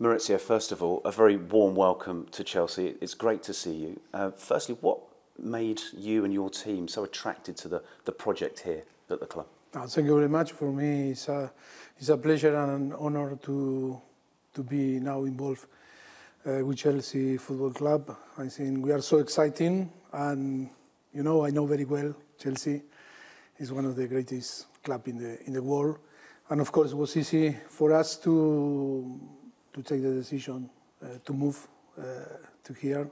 Maurizio, first of all, a very warm welcome to Chelsea. It's great to see you. Firstly, what made you and your team so attracted to the project here at the club? Thank you very much. For me, it's a pleasure and an honor to be now involved with Chelsea Football Club. I think we are so exciting, and I know very well Chelsea is one of the greatest clubs in the world, and of course it was easy for us to take the decision to move to here.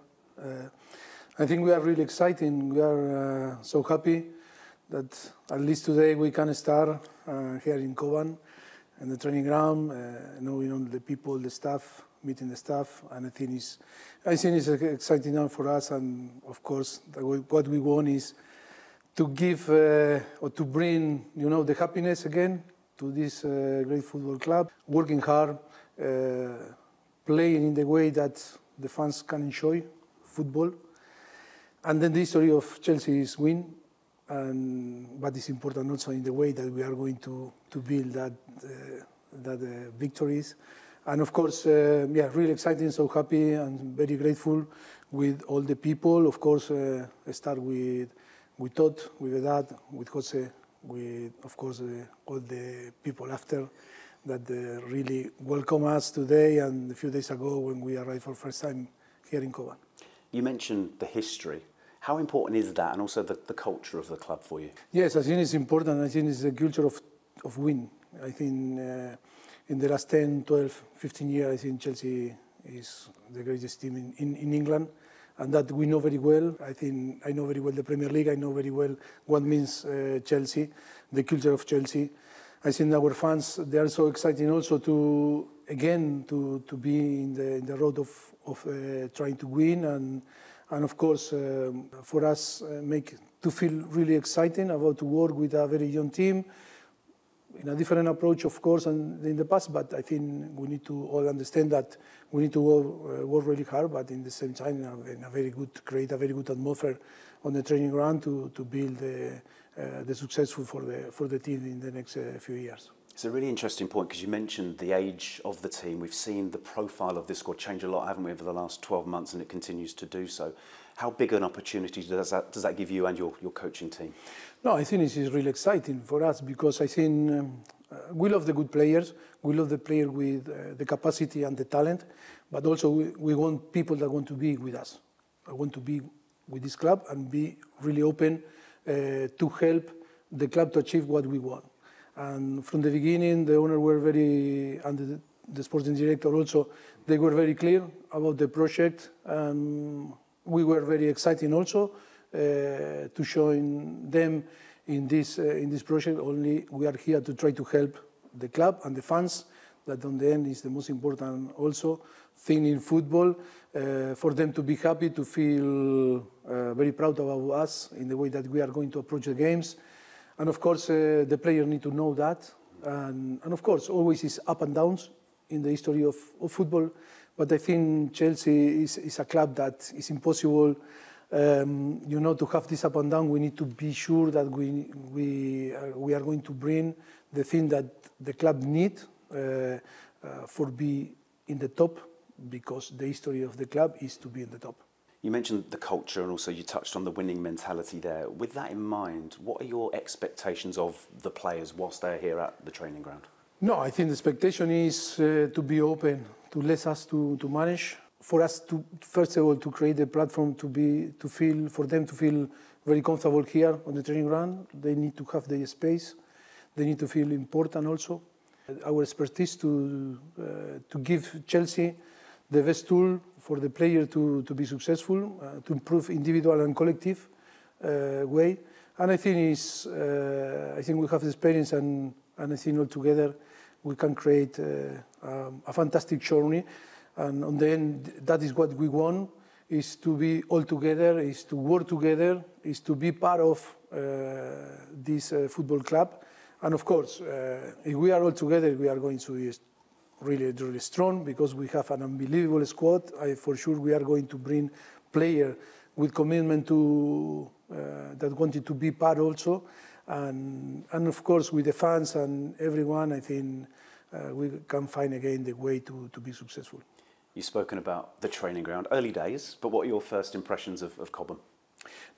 I think we are really excited. We are so happy that at least today we can start here in Kovan, in the training ground, knowing the people, the staff, meeting the staff, and I think it's exciting now for us. And of course, what we want is to give or to bring, the happiness again to this great football club, working hard, playing in the way that the fans can enjoy football. And then the history of Chelsea is win, but it's important also in the way that we are going to build that victories. And of course, really exciting, so happy and very grateful with all the people. Of course, I start with Todd, with Dad, with Jose, with, of course, all the people after that really welcome us today and a few days ago when we arrived for the first time here in Kovan. You mentioned the history. How important is that, and also the culture of the club for you? Yes, I think it's important. I think it's the culture of win. I think in the last 10, 12, 15 years, I think Chelsea is the greatest team in England, and that we know very well. I think I know very well the Premier League. I know very well what means Chelsea, the culture of Chelsea. I think our fans, they are so excited also to be in the road of trying to win, and of course for us to feel really exciting about to work with a very young team in a different approach, of course, than in the past. But I think we need to all understand that we need to work really hard, but in the same time create a very good atmosphere on the training ground to build the successful for the team in the next few years. It's a really interesting point because you mentioned the age of the team. We've seen the profile of this squad change a lot, haven't we, over the last 12 months, and it continues to do so. How big an opportunity does that give you and your coaching team? No, I think this is really exciting for us because I think we love the good players. We love the player with the capacity and the talent, but also we want people that want to be with us. I want to be with this club and be really open to help the club to achieve what we want. And from the beginning, the owner were and the sporting director also, they were very clear about the project. And we were very excited also to join them in this project. Only we are here to try to help the club and the fans. That on the end is the most important also thing in football, for them to be happy, to feel very proud about us in the way that we are going to approach the games. And of course, the players need to know that. And of course, always is up and downs in the history of football. But I think Chelsea is a club that is impossible, to have this up and down. We need to be sure that we are going to bring the thing that the club needs for be in the top, because the history of the club is to be in the top. You mentioned the culture and also you touched on the winning mentality there. With that in mind, what are your expectations of the players whilst they're here at the training ground? No, I think the expectation is to be open, to let us to manage, for us to, first of all, to create a platform for them to feel very comfortable here on the training ground. They need to have their space. They need to feel important also. Our expertise to give Chelsea the best tool for the player to be successful, to improve individual and collective way. And I think we have the experience, and I think all together we can create a fantastic journey. And on the end, that is what we want, is to be all together, is to work together, is to be part of this football club. And of course, if we are all together, we are going to be really, really strong, because we have an unbelievable squad. For sure, we are going to bring players with commitment that wanted to be part also, and of course with the fans and everyone. I think we can find again the way to be successful. You've spoken about the training ground, early days, but what are your first impressions of Cobham?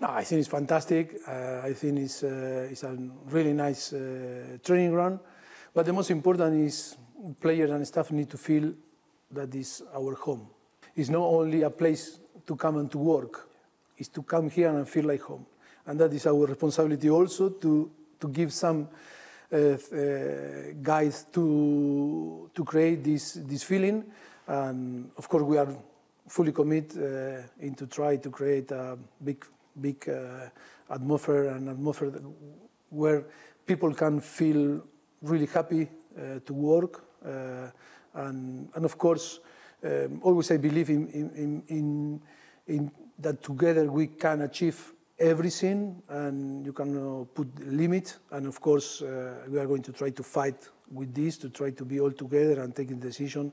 No, I think it's fantastic. I think it's a really nice training ground. But the most important is players and staff need to feel that is our home. It's not only a place to come and to work. It's to come here and feel like home. And that is our responsibility also to give some guides to create this feeling. And of course, we are fully committed into try to create a big atmosphere where people can feel really happy to work. And of course, always I believe in that together we can achieve everything, and you can put limit. And of course, we are going to try to fight with this, to try to be all together and taking decision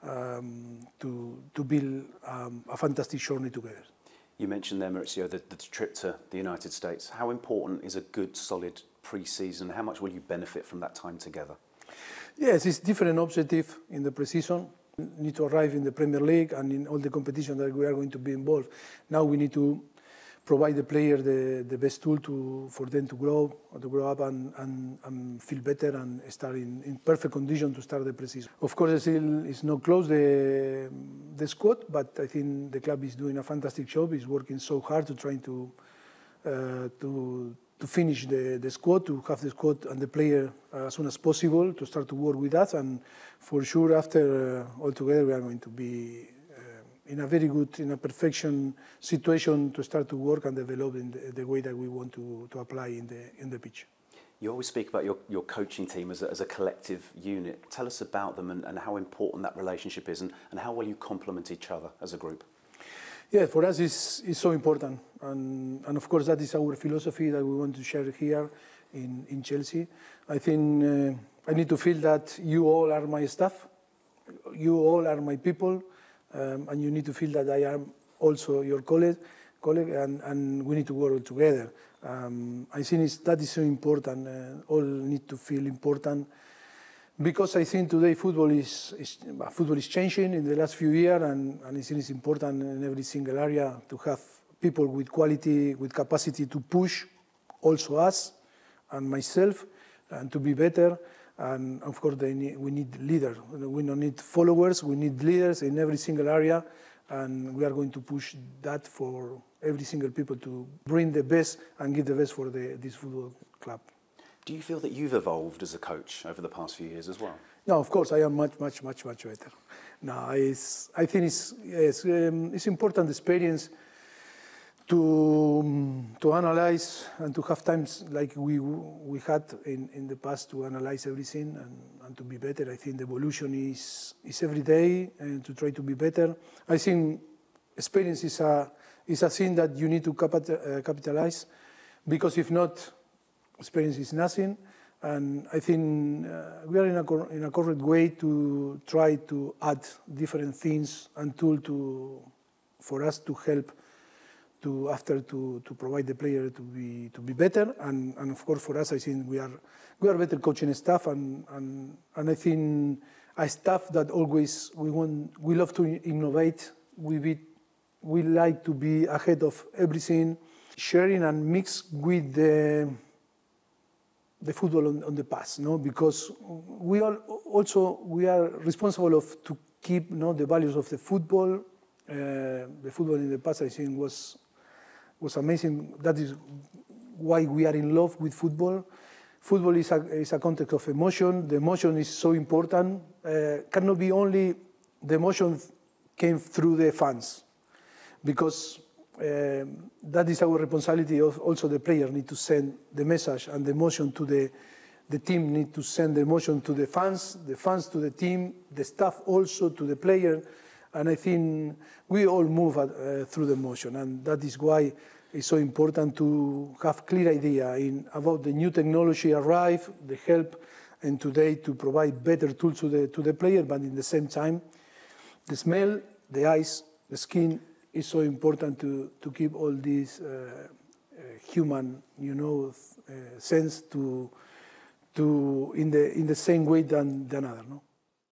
to build a fantastic journey together. You mentioned there, Mauricio, the trip to the United States. How important is a good, solid pre-season? How much will you benefit from that time together? Yes, it's different objective in the pre-season. We need to arrive in the Premier League and in all the competition that we are going to be involved. Now we need to provide the player the best tool for them to grow up and feel better and start in perfect condition to start the pre-season. Of course, still it's not close the squad, but I think the club is doing a fantastic job. It's working so hard to try to finish the squad, to have the squad and the player as soon as possible to start to work with us. And for sure, after all together, we are going to be in a very good, in a perfection situation to start to work and develop in the way that we want to apply in the pitch. You always speak about your coaching team as a collective unit. Tell us about them and how important that relationship is and how well you complement each other as a group. Yeah, for us it's so important. And of course that is our philosophy that we want to share here in Chelsea. I think I need to feel that you all are my staff, you all are my people, and you need to feel that I am also your colleague and we need to work together. I think that is so important. All need to feel important because I think today football is changing in the last few years, and I think it's important in every single area to have people with quality, with capacity to push also us and myself and to be better. And of course, we need leaders. We don't need followers. We need leaders in every single area, and we are going to push that for every single people to bring the best and give the best for this football club. Do you feel that you've evolved as a coach over the past few years as well? No, of course, I am much better. No, I think it's important experience to analyze and to have times like we had in the past to analyze everything and to be better. I think the evolution is every day and to try to be better. I think experience is a thing that you need to capitalize, because if not, experience is nothing. And I think we are in a correct way to try to add different things and tools for us to help to provide the player to be better, and of course for us I think we are better coaching staff, and I think a staff that always we love to innovate, we like to be ahead of everything, sharing and mix with the football on the past, no? Because we are responsible to keep the values of the football. The football in the past I think was amazing. That is why we are in love with football. Football is a context of emotion. The emotion is so important. Cannot be only the emotion came through the fans, because that is our responsibility. Also, the player need to send the message and the emotion to the team. Need to send the emotion to the fans to the team, the staff also to the player. And I think we all move through the emotion, and that is why it's so important to have clear idea about the new technology arrive, the help, and today to provide better tools to the player, but in the same time, the smell, the eyes, the skin is so important to keep all these human, sense to in the same way than the other. No?